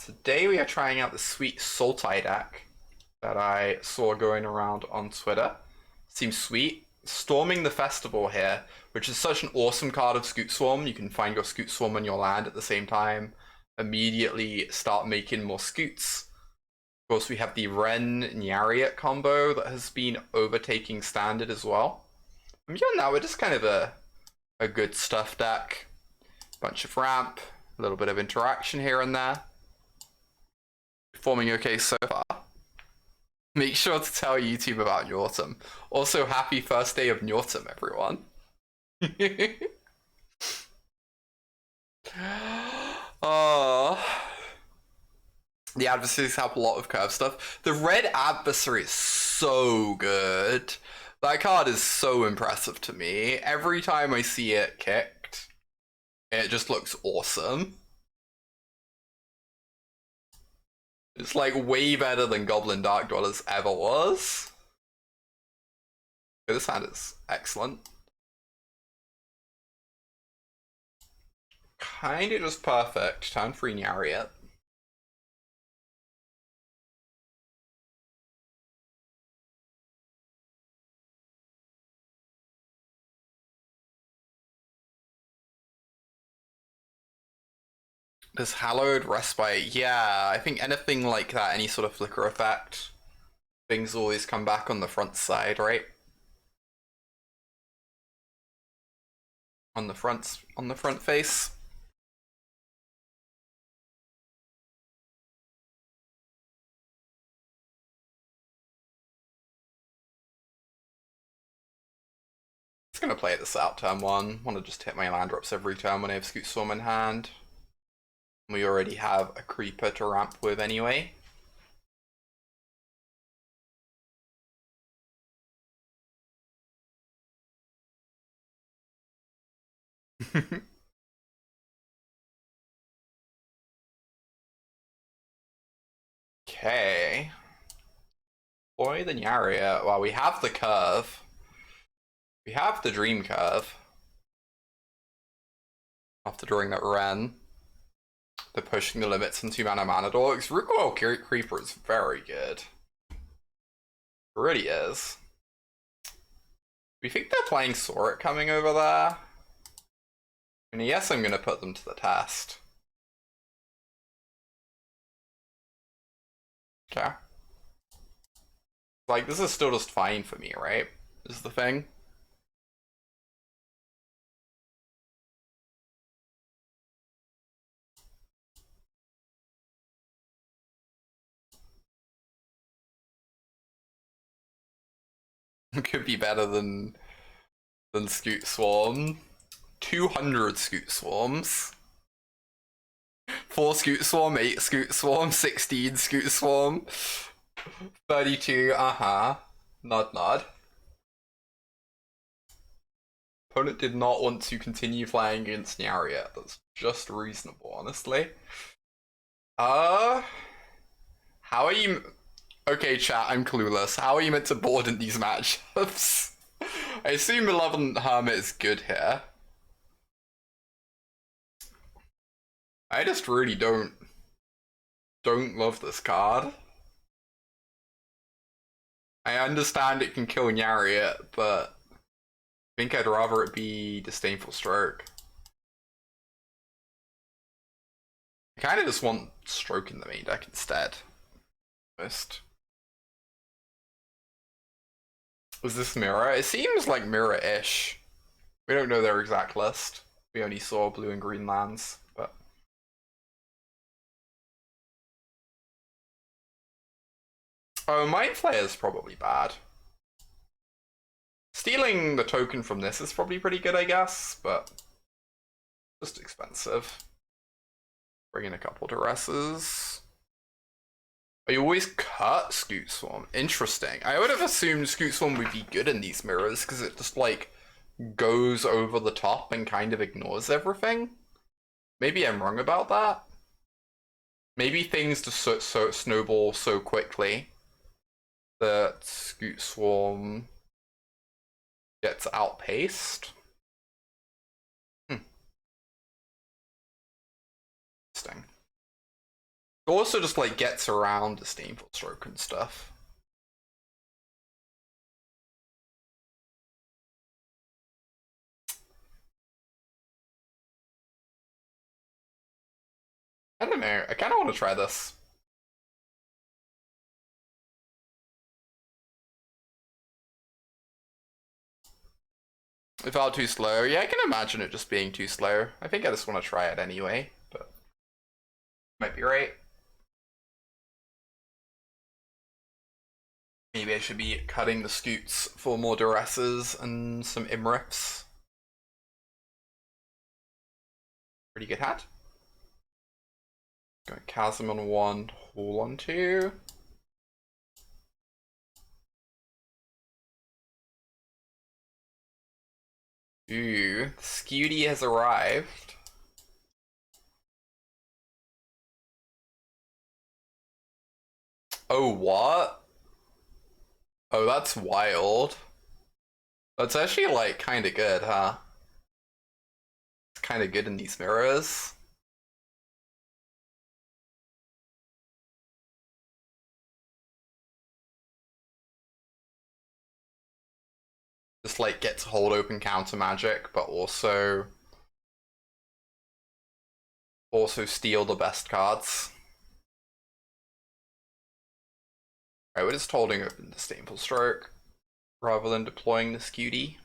Today we are trying out the sweet Sultai deck that I saw going around on Twitter. Seems sweet. Storming the Festival here, which is such an awesome card of Scoot Swarm. You can find your Scoot Swarm on your land at the same time. Immediately start making more Scoots. Of course, we have the Ren Nyariet combo that has been overtaking Standard as well. Yeah, now we're just kind of a good stuff deck. Bunch of ramp, a little bit of interaction here and there. Performing okay so far. Make sure to tell YouTube about Nortum. Also, happy first day of Nortum, everyone. Oh, the adversaries have a lot of curve stuff. The red adversary is so good. That card is so impressive to me. Every time I see it kicked, it just looks awesome. It's like way better than Goblin Dark Dwellers ever was. This hand is excellent. Kinda just perfect. Turn 3 Nyariet. Does Hallowed Respite? Yeah, I think anything like that, any sort of flicker effect, things always come back on the front side, right? On the front face. It's gonna play this out turn 1. Wanna just hit my land drops every turn when I have Scoot Swarm in hand. We already have a creeper to ramp with anyway. Okay. Boy, the Nyariet. Well, we have the curve. We have the dream curve. After drawing that Ren. They're pushing the limits in 2-mana mana dogs. Recoil Creeper is very good. It really is. We think they're playing Sorit coming over there. And yes, I'm gonna put them to the test. Okay. Like, this is still just fine for me, right? Is the thing. It could be better than Scoot Swarm. 200 Scoot Swarms. 4 Scoot Swarm, 8 Scoot Swarm, 16 Scoot Swarm, 32, Nod nod. Opponent did not want to continue playing against Nyariet. That's just reasonable, honestly. How are you... Okay, chat, I'm clueless. How are you meant to board in these matchups? I assume Malevolent Hermit is good here. I just really don't love this card. I understand it can kill Nyariet, but I think I'd rather it be Disdainful Stroke. I kind of just want Stroke in the main deck instead. Most. Was this Mirror? It seems like Mirror-ish. We don't know their exact list. We only saw blue and green lands, but... Oh, Mind Flayer is probably bad. Stealing the token from this is probably pretty good, I guess, but just expensive. Bring in a couple Duresses. Oh, you always cut Scoot Swarm. Interesting. I would have assumed Scoot Swarm would be good in these mirrors because it just like goes over the top and kind of ignores everything. Maybe I'm wrong about that. Maybe things just so snowball so quickly that Scoot Swarm gets outpaced. Interesting. It also just like gets around disdainful stroke and stuff. I don't know. I kind of want to try this. It felt too slow. Yeah, I can imagine it just being too slow. I think I just want to try it anyway, but might be right. Maybe I should be cutting the scoots for more duresses and some imriffs. Pretty good hat. Got chasm on 1, hall on 2. Ooh, Scooty has arrived. Oh, what? Oh, that's wild. That's actually, like, kinda good, huh? It's kinda good in these mirrors. Just, like, get to hold open counter magic, but also steal the best cards. Right, we're just holding open the Disdainful Stroke rather than deploying the Scooty.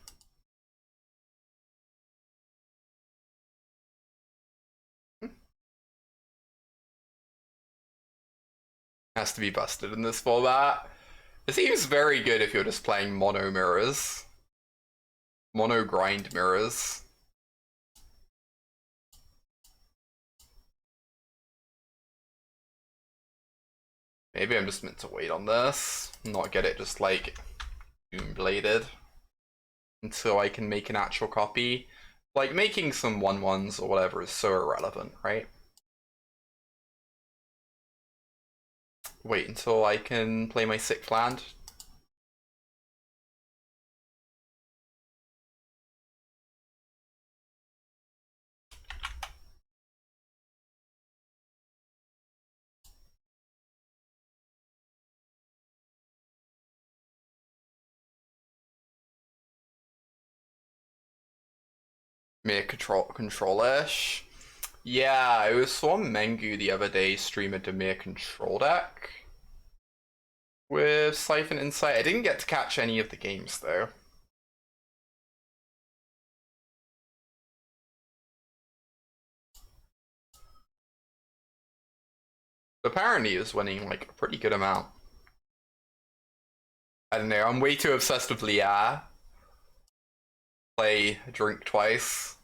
Has to be busted in this format. It seems very good if you're just playing mono mirrors. Mono grind mirrors. Maybe I'm just meant to wait on this, not get it just like doom bladed until I can make an actual copy. Like making some 1/1s or whatever is so irrelevant, right? Wait until I can play my 6th land. Mere control-ish. Yeah, I saw Mengu the other day stream a Demir control deck with Siphon Insight. I didn't get to catch any of the games though. Apparently he was winning like a pretty good amount. I don't know, I'm way too obsessed with Liah. Play, drink twice.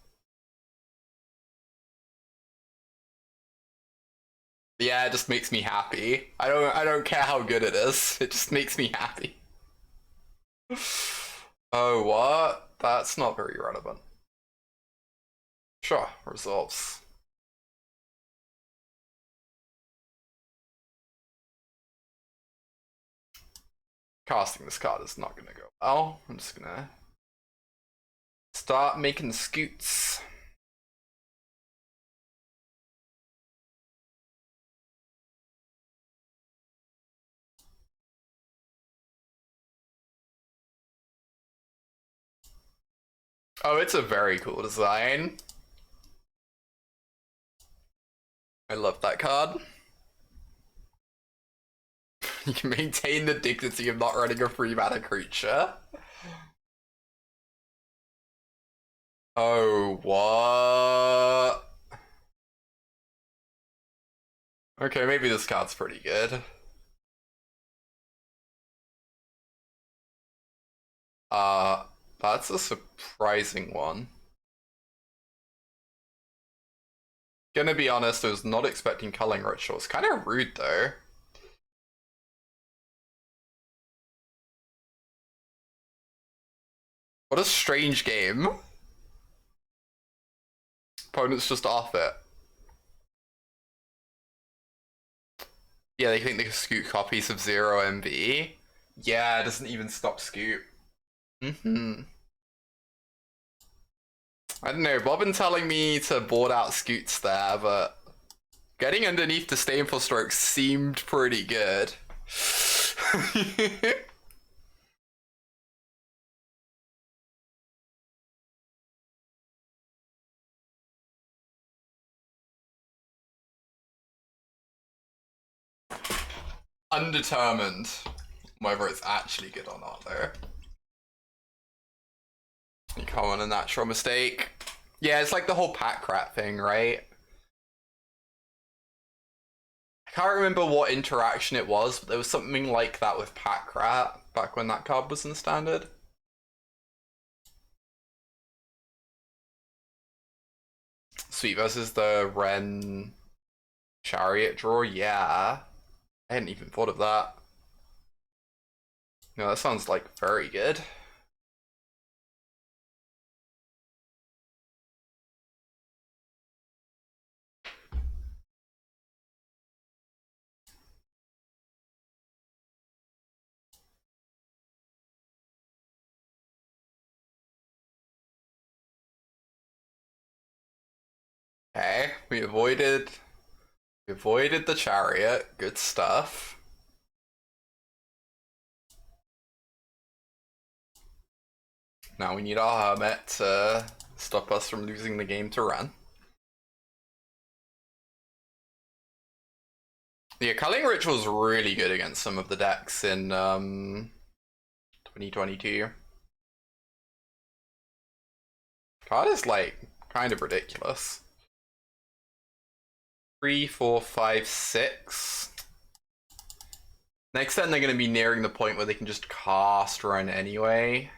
Yeah, it just makes me happy. I don't care how good it is. It just makes me happy. Oh, what? That's not very relevant. Sure, results. Casting this card is not gonna go well. I'm just gonna start making scoots. Oh, it's a very cool design. I love that card. You can maintain the dignity of not running a free mana creature. Oh, what? Okay, maybe this card's pretty good. Uh, that's a surprising one. Gonna be honest, I was not expecting Culling Ritual. It's kind of rude though. What a strange game. Opponents just off it. Yeah, they think they can scoot copies of 0 MV. Yeah, it doesn't even stop scoot. I don't know, Bob been telling me to board out scoots there, but Getting underneath the Disdainful Stroke seemed pretty good. Undetermined whether it's actually good or not, though. You come on a natural mistake. Yeah, it's like the whole pack rat thing, right? I can't remember what interaction it was, but there was something like that with pack rat back when that card was in standard. Sweet versus the Ren Chariot draw, yeah. I hadn't even thought of that. No, that sounds like very good. Okay, we avoided the chariot. Good stuff. Now we need our hermit to stop us from losing the game to Ren. Yeah, Culling Ritual's really good against some of the decks in 2022. Card is like kind of ridiculous. 3, 4, 5, 6. Next turn they're going to be nearing the point where they can just cast Ren anyway.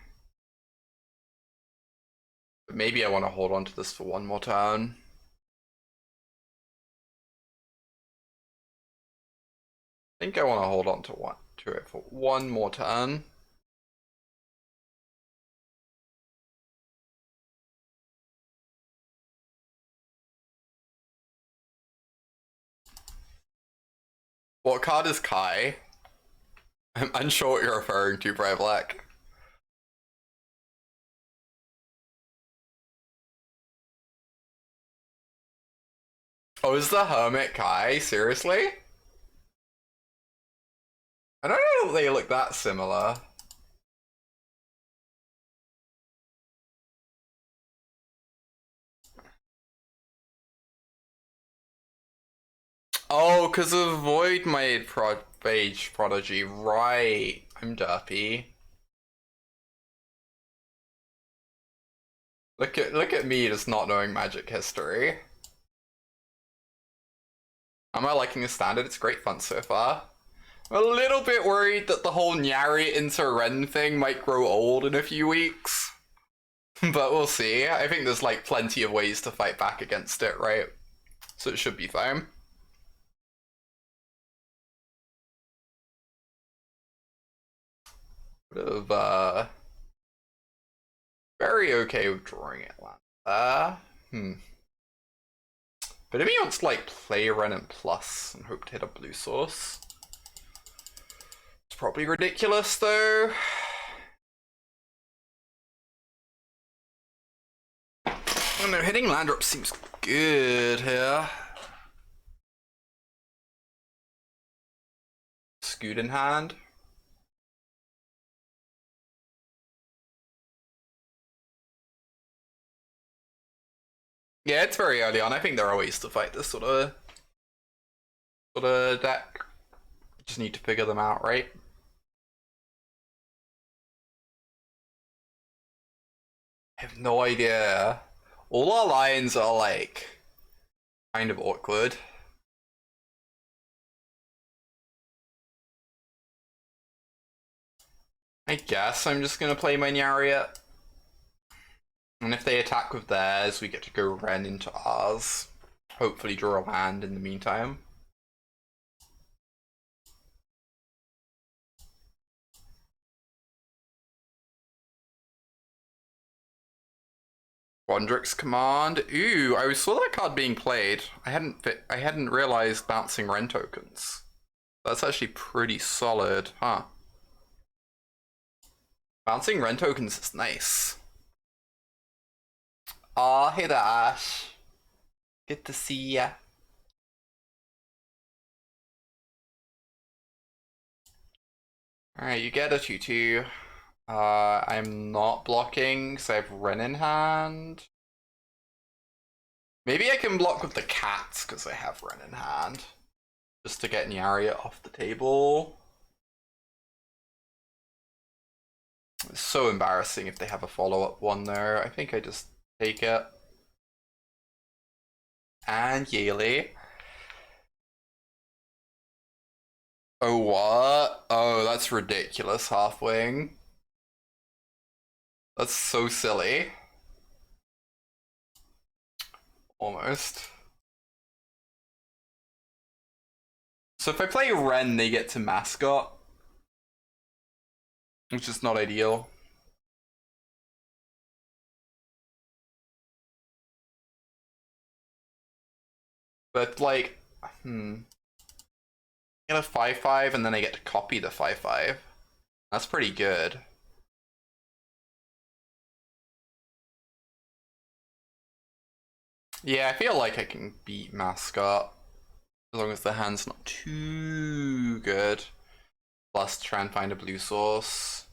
But maybe I want to hold on to this for one more turn. I think I want to hold on to it for one more turn. What card is Kai? I'm unsure what you're referring to, Brave Black. Oh, is the Hermit Kai? Seriously? I don't know if they look that similar. Oh, because of Void Mage Prodigy. Right. I'm derpy. Look at me just not knowing Magic history. Am I liking the standard? It's great fun so far. I'm a little bit worried that the whole Nyari into Ren thing might grow old in a few weeks. But we'll see. I think there's like plenty of ways to fight back against it, right? So it should be fine. Bit of very okay with drawing it land. But if he wants to like play Ren and Plus and hope to hit a blue source. It's probably ridiculous though. I don't know, hitting land drop seems good here. Scoot in hand. Yeah, it's very early on. I think there are ways to fight this sort of deck. Just need to figure them out, right? I have no idea. All our lines are like kind of awkward. I guess I'm just gonna play my Nyariet. And if they attack with theirs, we get to go Ren into ours. Hopefully draw a land in the meantime. Wondrix Command. Ooh, I saw that card being played. I hadn't realized bouncing Ren tokens. That's actually pretty solid, huh? Bouncing Ren tokens is nice. Aw, hey there, Ash. Good to see ya. Alright, you get a 2-2. I'm not blocking because I have Ren in hand. Maybe I can block with the cats because I have Ren in hand. Just to get Nyaria off the table. It's so embarrassing if they have a follow-up one there. I think I just take it. And Yaylee. Oh, what? Oh, that's ridiculous, Halfwing. That's so silly. Almost. So if I play Ren, they get to Mascot. Which is not ideal. But like, get a 5/5 and then I get to copy the 5/5. That's pretty good. Yeah, I feel like I can beat Mascot. As long as the hand's not too good. Plus try and find a blue source.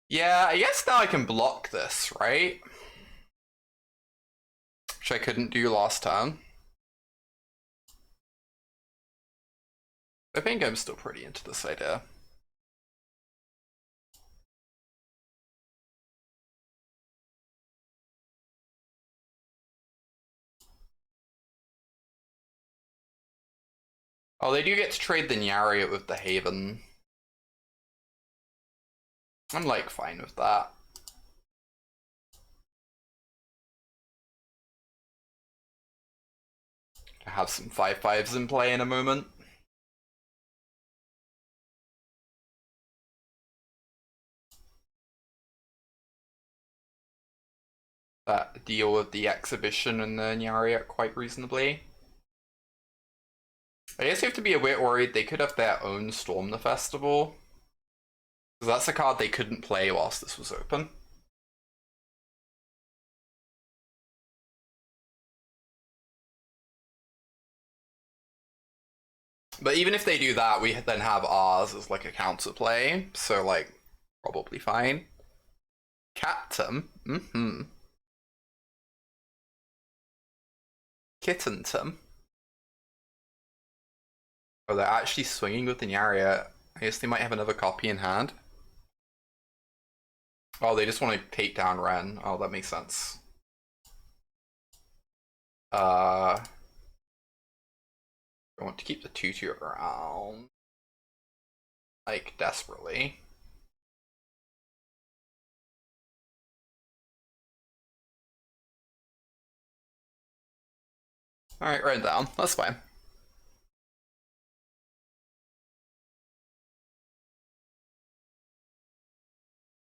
Yeah, I guess now I can block this, right? Which I couldn't do last time. I think I'm still pretty into this idea. Oh, they do get to trade the Nyariot with the Haven. I'm like fine with that. I have some 5/5s in play in a moment. That deal with the exhibition and the Nyariot quite reasonably. I guess you have to be a bit worried they could have their own Storm the Festival. Because that's a card they couldn't play whilst this was open. But even if they do that, we then have ours as like a counterplay, so like probably fine. Cattum, Kittentum. Oh, they're actually swinging with the Nyaria. I guess they might have another copy in hand. Oh, they just want to take down Ren. Oh, that makes sense. I want to keep the 2/2 around. Like, desperately. Alright, Ren down. That's fine.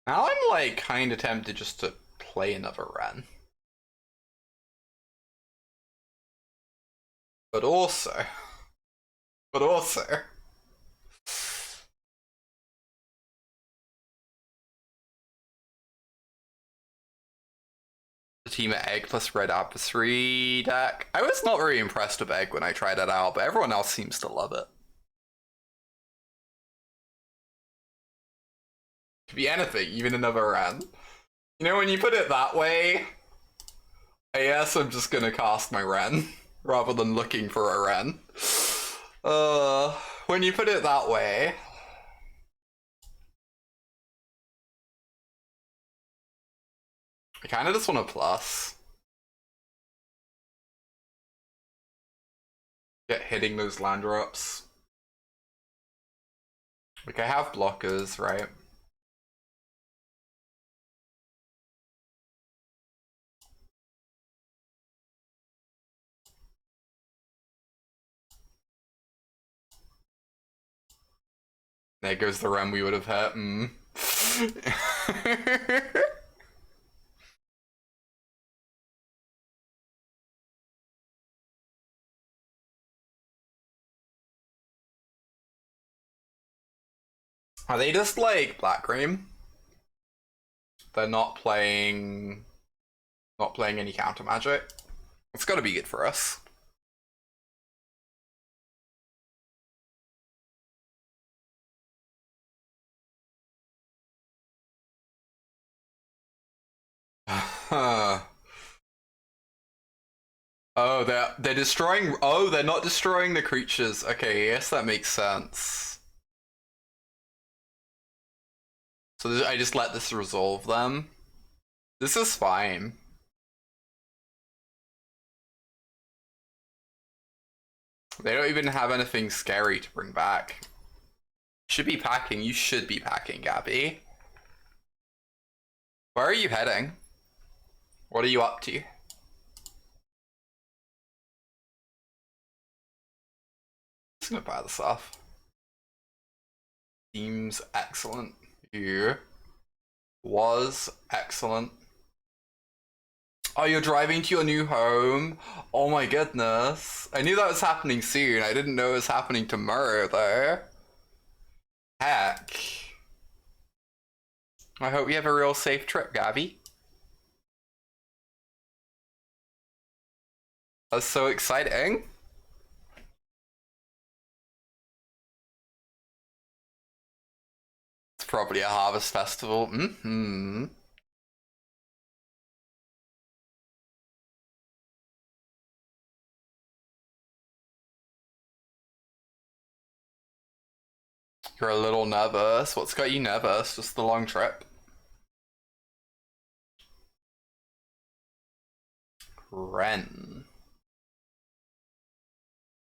Now I'm like kind of tempted just to play another Ren. But also, but also, the team at Egg plus Red Adversary deck. I was not very impressed with Egg when I tried it out, but everyone else seems to love it. Could be anything, even another Ren. You know, when you put it that way, I guess I'm just gonna cast my Ren rather than looking for a Ren. When you put it that way, I kind of just want a plus. Get hitting those land drops. Like, I have blockers, right? There goes the Ren we would have hit. Are they just like Black Cream? They're not playing any counter magic. It's gotta be good for us. Huh. Oh, they're destroying. Oh, they're not destroying the creatures. Okay, yes, that makes sense. So I just let this resolve them. This is fine. They don't even have anything scary to bring back. Should be packing. You should be packing, Gabby. Where are you heading? What are you up to? Just gonna buy this off. Seems excellent. You was excellent. Oh, you're driving to your new home? Oh my goodness. I knew that was happening soon. I didn't know it was happening tomorrow though. Heck. I hope you have a real safe trip, Gabby. That's so exciting. It's probably a harvest festival. Mm-hmm. You're a little nervous. What's got you nervous? Just the long trip. Ren.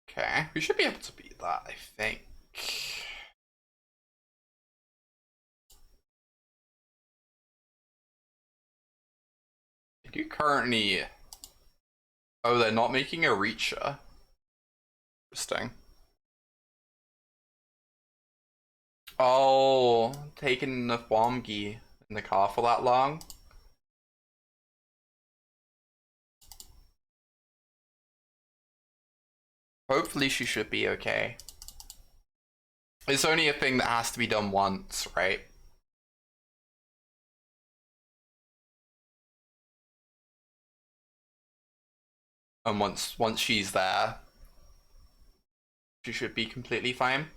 Okay, we should be able to beat that, I think. They do currently... Oh, they're not making a reacher. Interesting. Oh, taking the Womgi in the car for that long? Hopefully she should be okay. It's only a thing that has to be done once, right? And once she's there, she should be completely fine.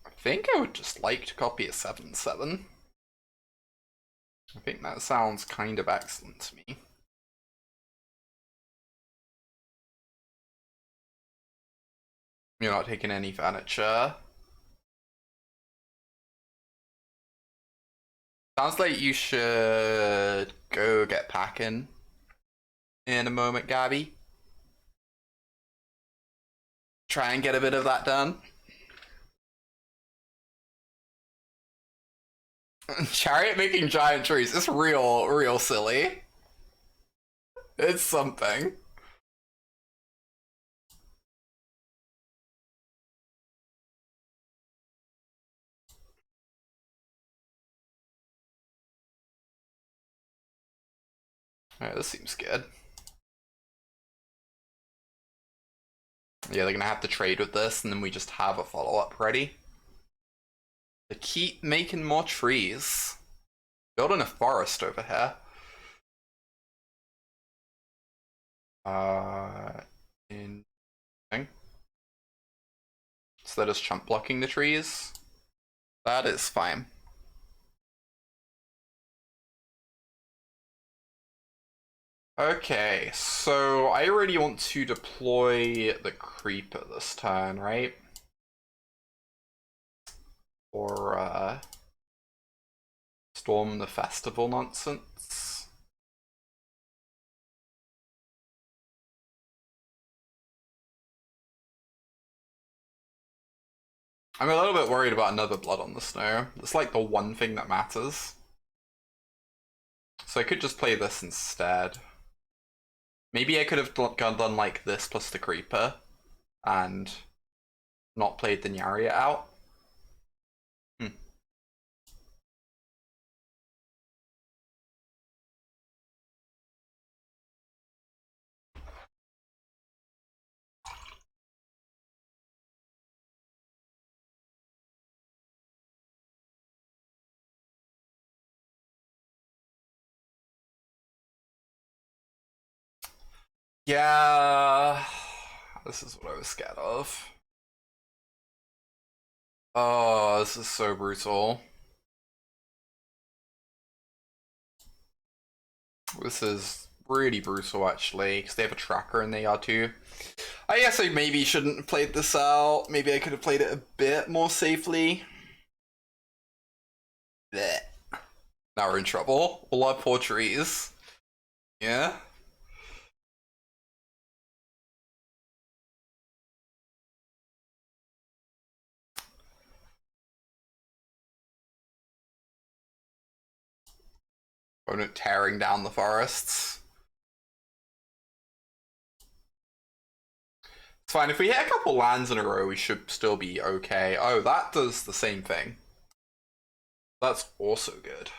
I think I would just like to copy a 7-7. I think that sounds kind of excellent to me. You're not taking any furniture. Sounds like you should go get packing in a moment, Gabby. Try and get a bit of that done. Chariot making giant trees is real silly. It's something. Alright, this seems good. Yeah, they're gonna have to trade with this, and then we just have a follow-up ready. To keep making more trees. Building a forest over here. In thing. So they're just chump blocking the trees. That is fine. Okay, so I really want to deploy the creeper this turn, right? Or storm the festival nonsense. I'm a little bit worried about another blood on the snow. It's like the one thing that matters. So I could just play this instead. Maybe I could have done like this plus the creeper and not played the Nyariot out. Hmm. Yeah, this is what I was scared of. Oh, this is so brutal. This is really brutal, actually, because they have a tracker in the R2. I guess I maybe shouldn't have played this out. Maybe I could have played it a bit more safely. Blech. Now we're in trouble. All our poor trees. Yeah? Opponent tearing down the forests. It's fine. If we hit a couple lands in a row, we should still be okay. Oh, that does the same thing. That's also good.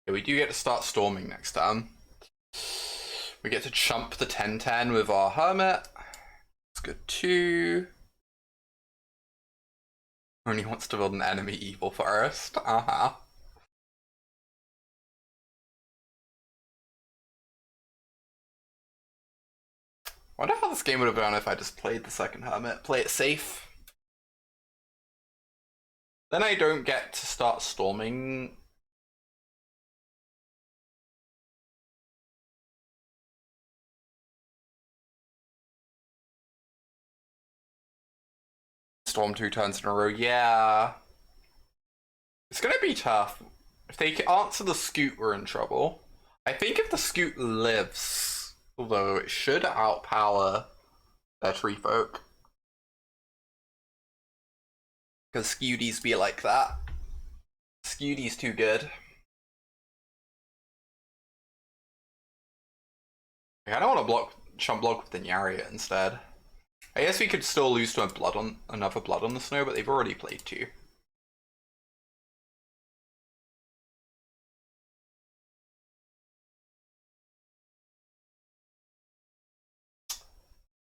Yeah, we do get to start storming next time. We get to chump the 10-10 with our Hermit. It's good too. Only wants to build an enemy evil forest. Uh-huh. Wonder how this game would have gone if I just played the second Hermit. Play it safe. Then I don't get to start storming. Storm 2 turns in a row. Yeah. It's gonna be tough. If they answer the Scoot, we're in trouble. I think if the Scoot lives, although it should outpower their tree folk. Because Scooties be like that. Scooty's too good. I don't want to chump block with the Nyariot instead. I guess we could still lose to another blood on the snow, but they've already played two.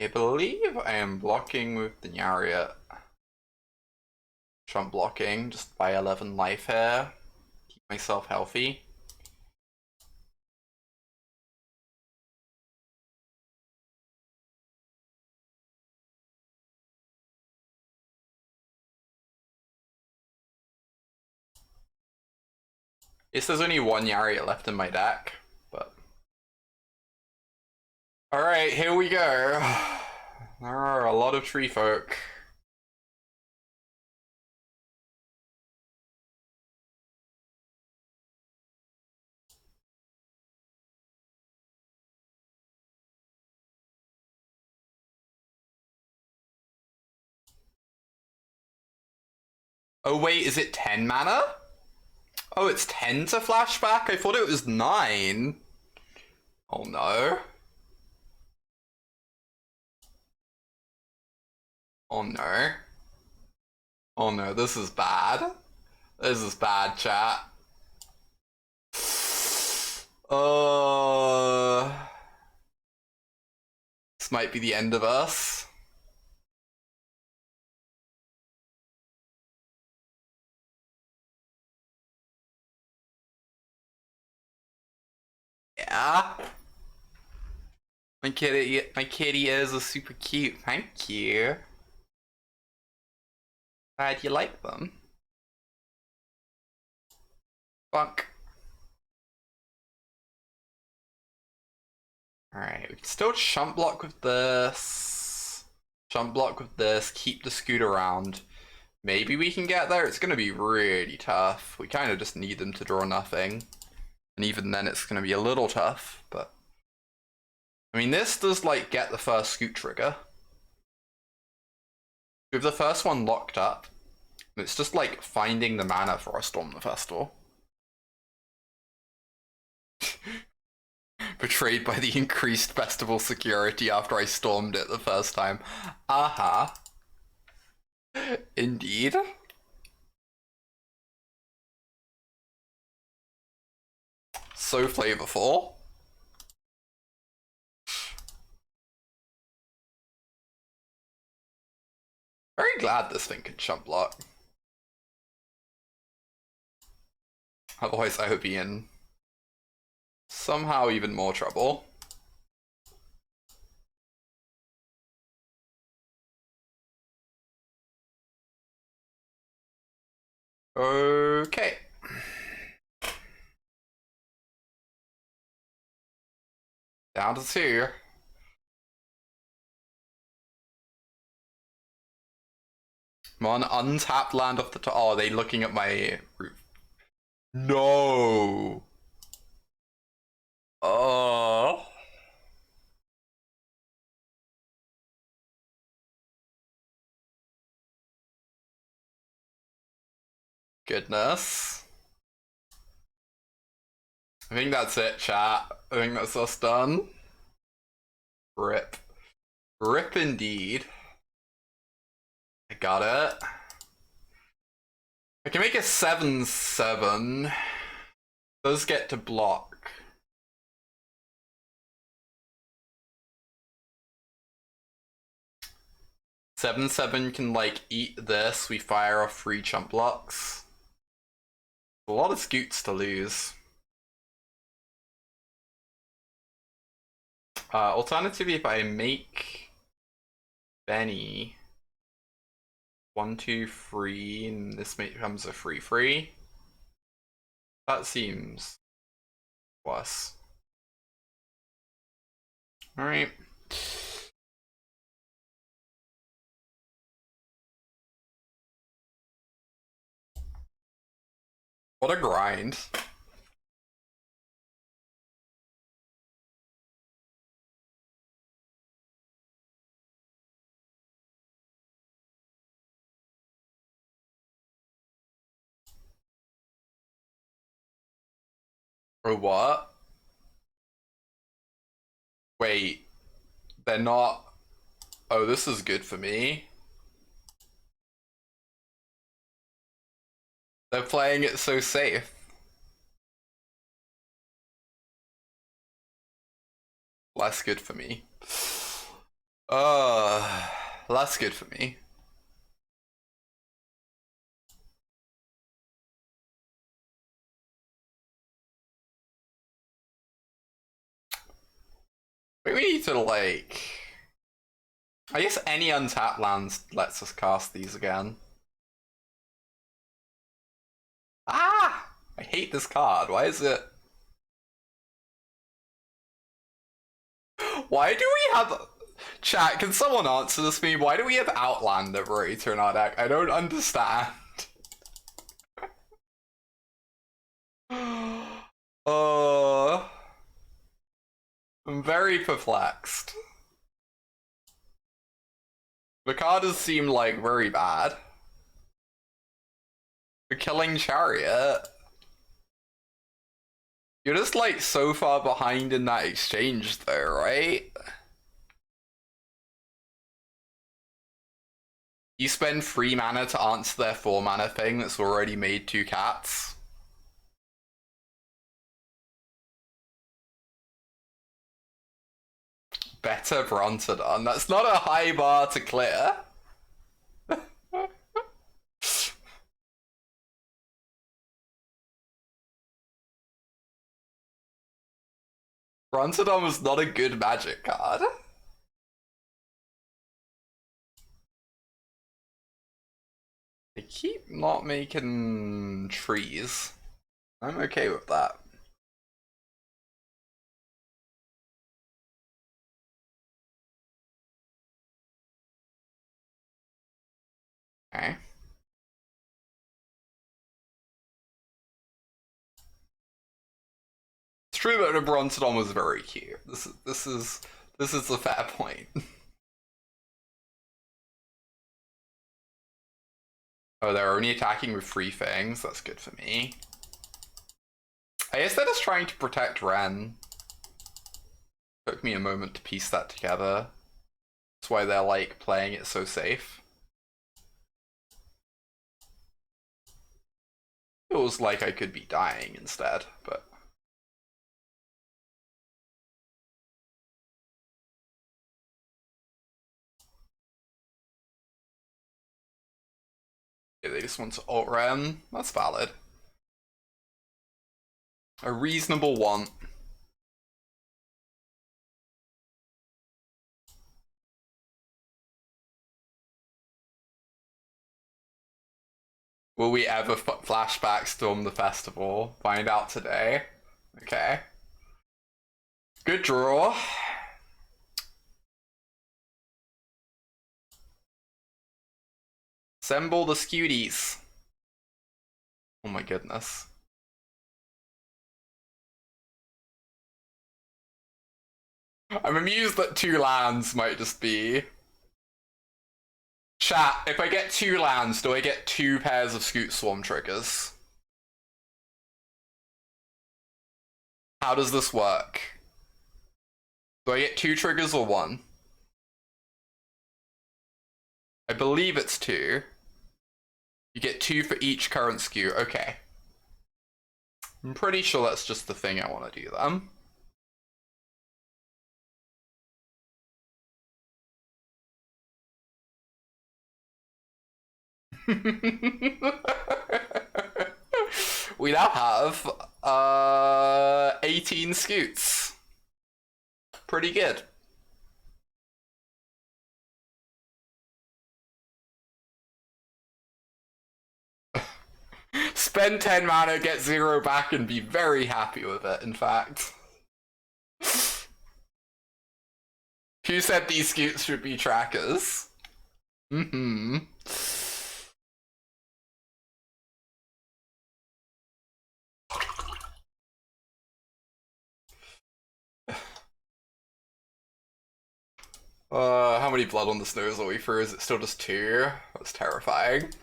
I believe I am blocking with the Nyariot. Chump blocking just by 11 life here. Keep myself healthy. Yes, there's only one Nyariot left in my deck, but... Alright, here we go. There are a lot of tree folk. Oh wait, is it 10 mana? Oh, it's 10 to flashback? I thought it was 9. Oh no. Oh no. Oh no, this is bad. This is bad, chat. This might be the end of us. Yeah. My kitty is a super cute. Thank you. Glad you like them. Fuck. Alright, we can still chump block with this. Chump block with this, keep the Scoot around. Maybe we can get there. It's gonna be really tough. We kind of just need them to draw nothing. And even then it's gonna be a little tough, but... I mean, this does, like, get the first Scoot trigger. With the first one locked up, it's just, like, finding the mana for our Storm the Festival. Betrayed by the increased festival security after I stormed it the first time. Uh-huh. Indeed. So flavorful. Very glad this thing can chump block. Otherwise I would be in Somehow even more trouble. Okay. Down to 2. I'm on untapped land off the top. Oh, are they looking at my roof? No. Oh. Goodness. I think that's it, chat. I think that's us done. Rip. Rip indeed. I got it. I can make a 7/7. Does get to block. Seven seven can like eat this. We fire off 3 chump blocks. A lot of scoots to lose. Alternatively, if I make Benny 1 2 3, and this becomes a 3/3. That seems worse. All right. What a grind. Or what? Wait, they're not. Oh, this is good for me. They're playing it so safe. Less good for me. Less good for me. Maybe we need to like. I guess any untapped lands lets us cast these again. Ah! I hate this card. Why is it? Why do we have. Chat, can someone answer this for me? Why do we have Outlander Operator in our deck? I don't understand. uh, I'm very perplexed. The card does seem like very bad. The Killing Chariot. You're just like so far behind in that exchange though, right? You spend 3 mana to answer their 4 mana thing that's already made 2 cats. Better Brontodon. That's not a high bar to clear. Brontodon was not a good magic card. They keep not making trees. I'm okay with that. Okay. It's true that the Brontodon was very cute. This is a fair point. Oh, they're only attacking with 3 fangs. That's good for me. I guess they're just trying to protect Ren. Took me a moment to piece that together. That's why they're like playing it so safe. Feels like I could be dying instead, but yeah, they just want to ult Ren. That's valid. A reasonable want. Will we ever flashback storm the festival? Find out today. Okay. Good draw. Assemble the scuties. Oh my goodness. I'm amused that 2 lands might just be... Chat, if I get 2 lands, do I get 2 pairs of Scoot Swarm triggers? How does this work? Do I get 2 triggers or 1? I believe it's 2. You get 2 for each current skew. Okay. I'm pretty sure that's just the thing I want to do then. We now have 18 scoots. Pretty good. Spend 10 mana, get 0 back, and be very happy with it, in fact. Who said these scoots should be trackers? Mm-hmm. How many blood on the snows are we through? Is it still just 2? That's terrifying.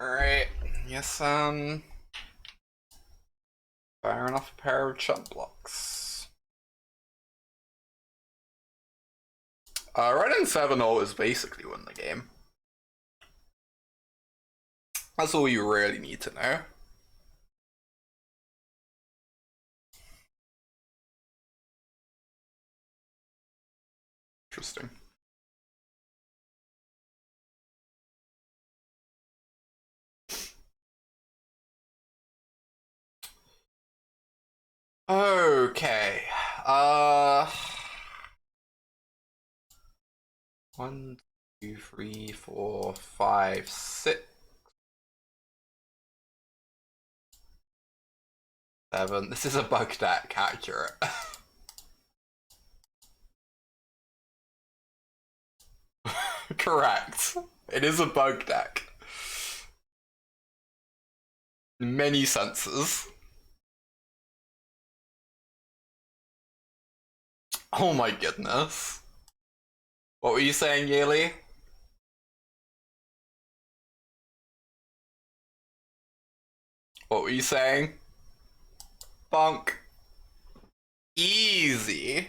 Alright, yes, fire off a pair of chump blocks. Running 7-0 is basically win the game. That's all you really need to know. Interesting. Okay. 1, 2, 3, 4, 5, 6, 7. This is a bug deck, accurate. Correct. It is a bug deck. In many senses. Oh my goodness. What were you saying, Yeli? What were you saying? Bonk. Easy.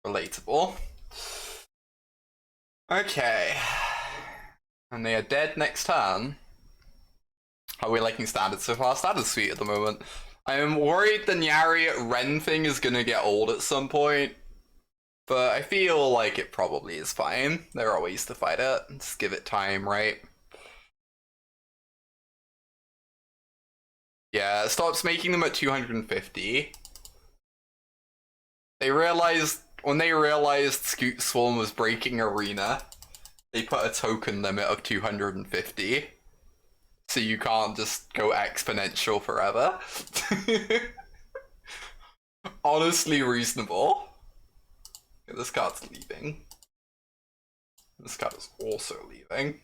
Relatable. Okay. And they are dead next turn. How are we liking standard so far? Standard's sweet at the moment. I am worried the Nyari Ren thing is gonna get old at some point. But I feel like it probably is fine. There are ways to fight it. Just give it time, right? Yeah, it stops making them at 250. When they realized Scoot Swarm was breaking Arena, they put a token limit of 250. So you can't just go exponential forever. Honestly reasonable. Okay, this card's leaving. This card is also leaving.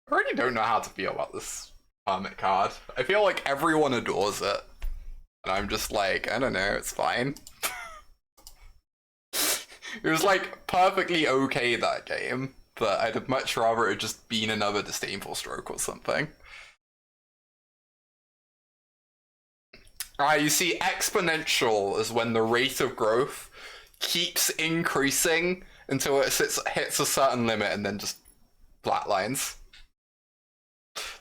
I already don't know how to feel about this Hermit card. I feel like everyone adores it. And I'm just like, I don't know, it's fine. It was like perfectly okay that game, but I'd have much rather it just been another Disdainful Stroke or something. You see, exponential is when the rate of growth keeps increasing until it hits a certain limit and then just flatlines.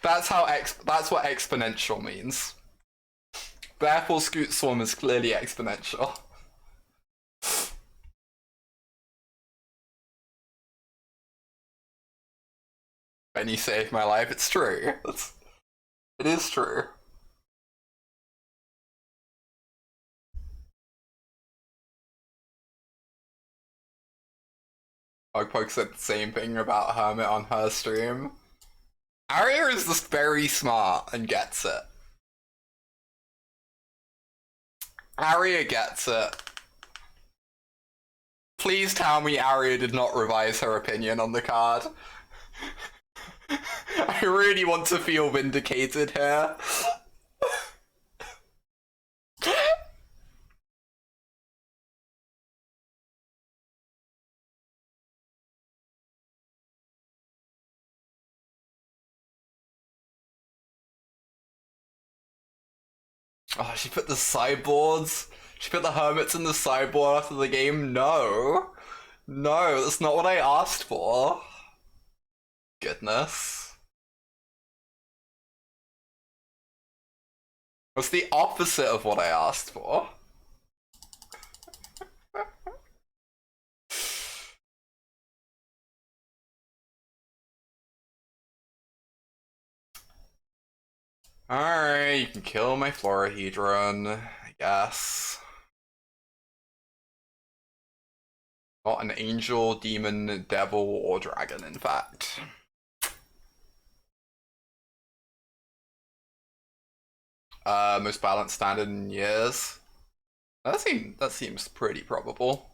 That's what exponential means. Therefore, Scoot Swarm is clearly exponential. When you saved my life, it's true. It is true. Poke said the same thing about Hermit on her stream. Arya is just very smart and gets it. Arya gets it. Please tell me Arya did not revise her opinion on the card. I really want to feel vindicated here. Oh, she put the sideboards. She put the hermits in the sideboard after the game. No. No, that's not what I asked for. Goodness. What's the opposite of what I asked for? Alright, you can kill my Florahedron, I guess. Not an angel, demon, devil, or dragon, in fact. Most balanced standard in years. That seems pretty probable.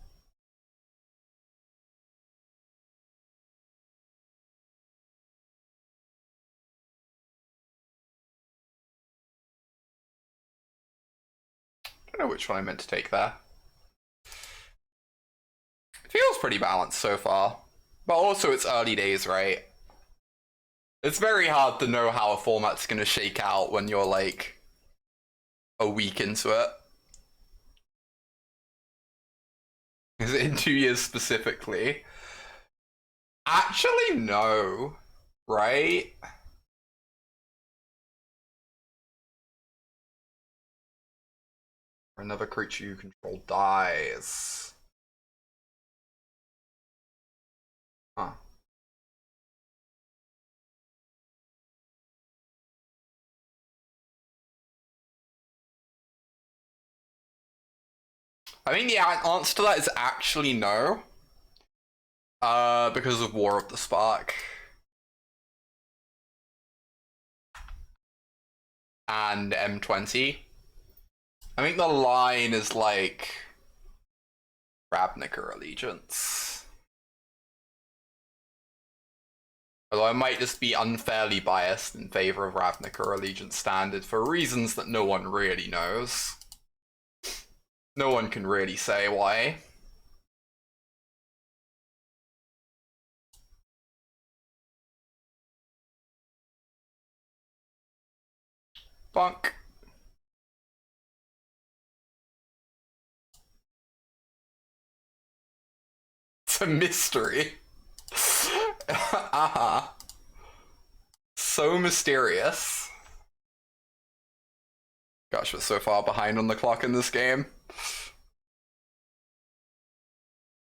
I don't know which one I meant to take there. It feels pretty balanced so far. But also it's early days, right? It's very hard to know how a format's gonna shake out when you're like a week into it. Is it in 2 years specifically? Actually, no. Right? Another creature you control dies. Huh. I think the answer to that is actually no. Because of War of the Spark. And M20. I think the line is like Ravnica Allegiance. Although I might just be unfairly biased in favor of Ravnica Allegiance Standard for reasons that no one really knows. No one can really say why. Bunk. It's a mystery. Uh-huh. So mysterious. Gosh, we're so far behind on the clock in this game.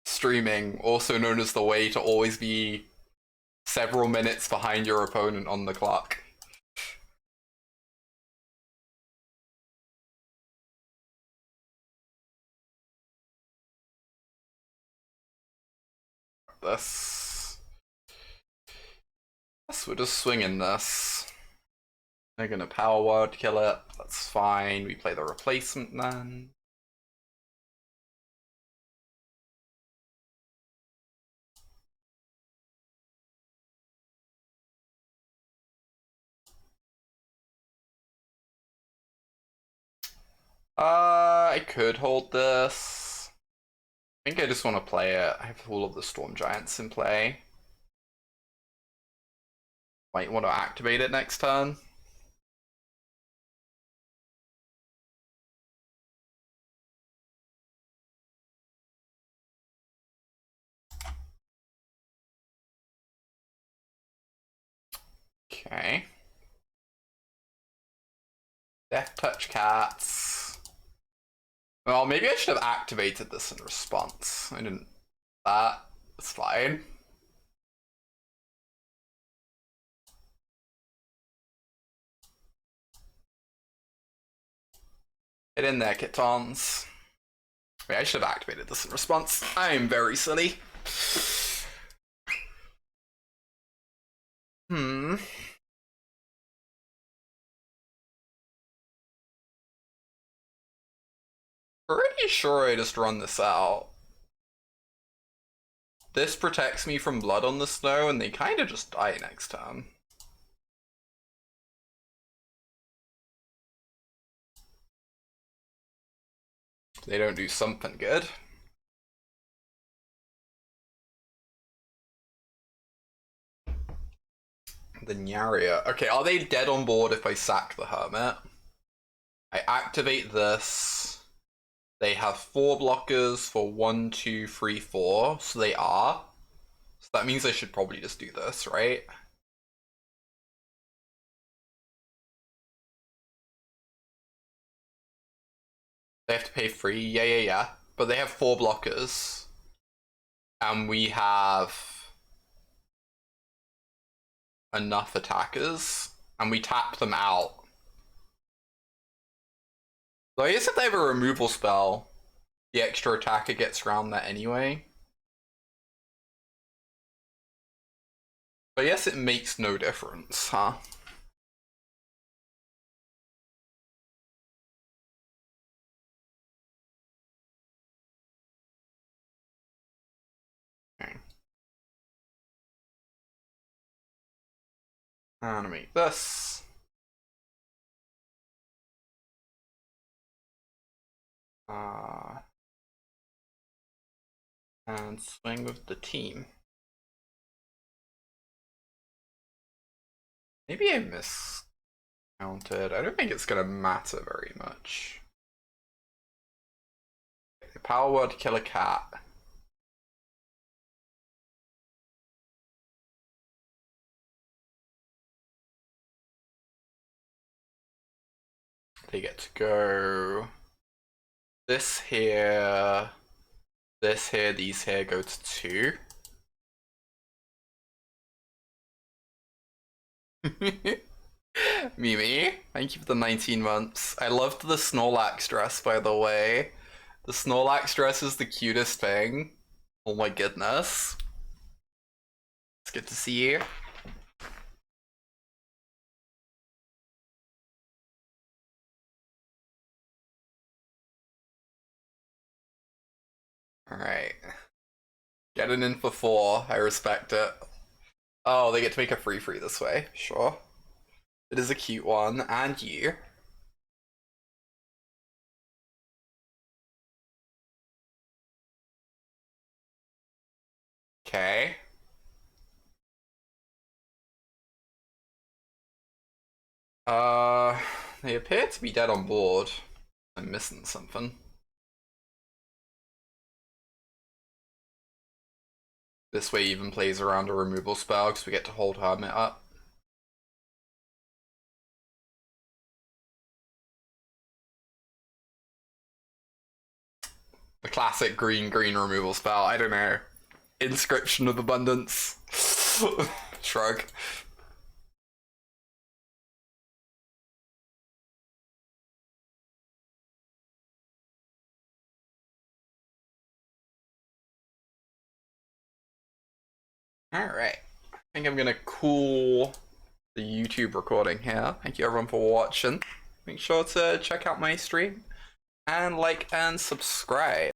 Streaming, also known as the way to always be several minutes behind your opponent on the clock. This. Yes, we're just swinging this. They're gonna power word kill it. That's fine. We play the replacement then. I could hold this. I think I just want to play it. I have all of the Storm Giants in play. Might want to activate it next turn. Okay. Death Touch Cats. Well, maybe I should have activated this in response. I didn't. That's fine. Get in there, Kitons. Wait, I should have activated this in response. I'm very silly. Pretty sure I just run this out. This protects me from blood on the snow, and they kind of just die next turn. They don't do something good. The Nyaria. Okay, are they dead on board if I sack the Hermit? I activate this. They have 4 blockers for 1, 2, 3, 4, so they are. So that means I should probably just do this, right? They have to pay 3, yeah. But they have 4 blockers. And we have enough attackers. And we tap them out. So I guess if they have a removal spell, the extra attacker gets around that anyway. But I guess it makes no difference, huh? Okay. Animate this. And swing with the team. Maybe I miscounted. I don't think it's gonna matter very much. Okay, power word, kill a cat. They get to go this here, these here go to 2. Mimi, thank you for the 19 months. I loved the Snorlax dress, by the way. The Snorlax dress is the cutest thing. Oh my goodness. It's good to see you. Alright. Getting in for 4. I respect it. Oh, they get to make a free this way. Sure. It is a cute one. And you. Okay. They appear to be dead on board. I'm missing something. This way even plays around a removal spell because we get to hold Hermit up. The classic green removal spell, I don't know. Inscription of Abundance. Shrug. Alright. I think I'm gonna cool the YouTube recording here. Thank you everyone for watching. Make sure to check out my stream and like and subscribe.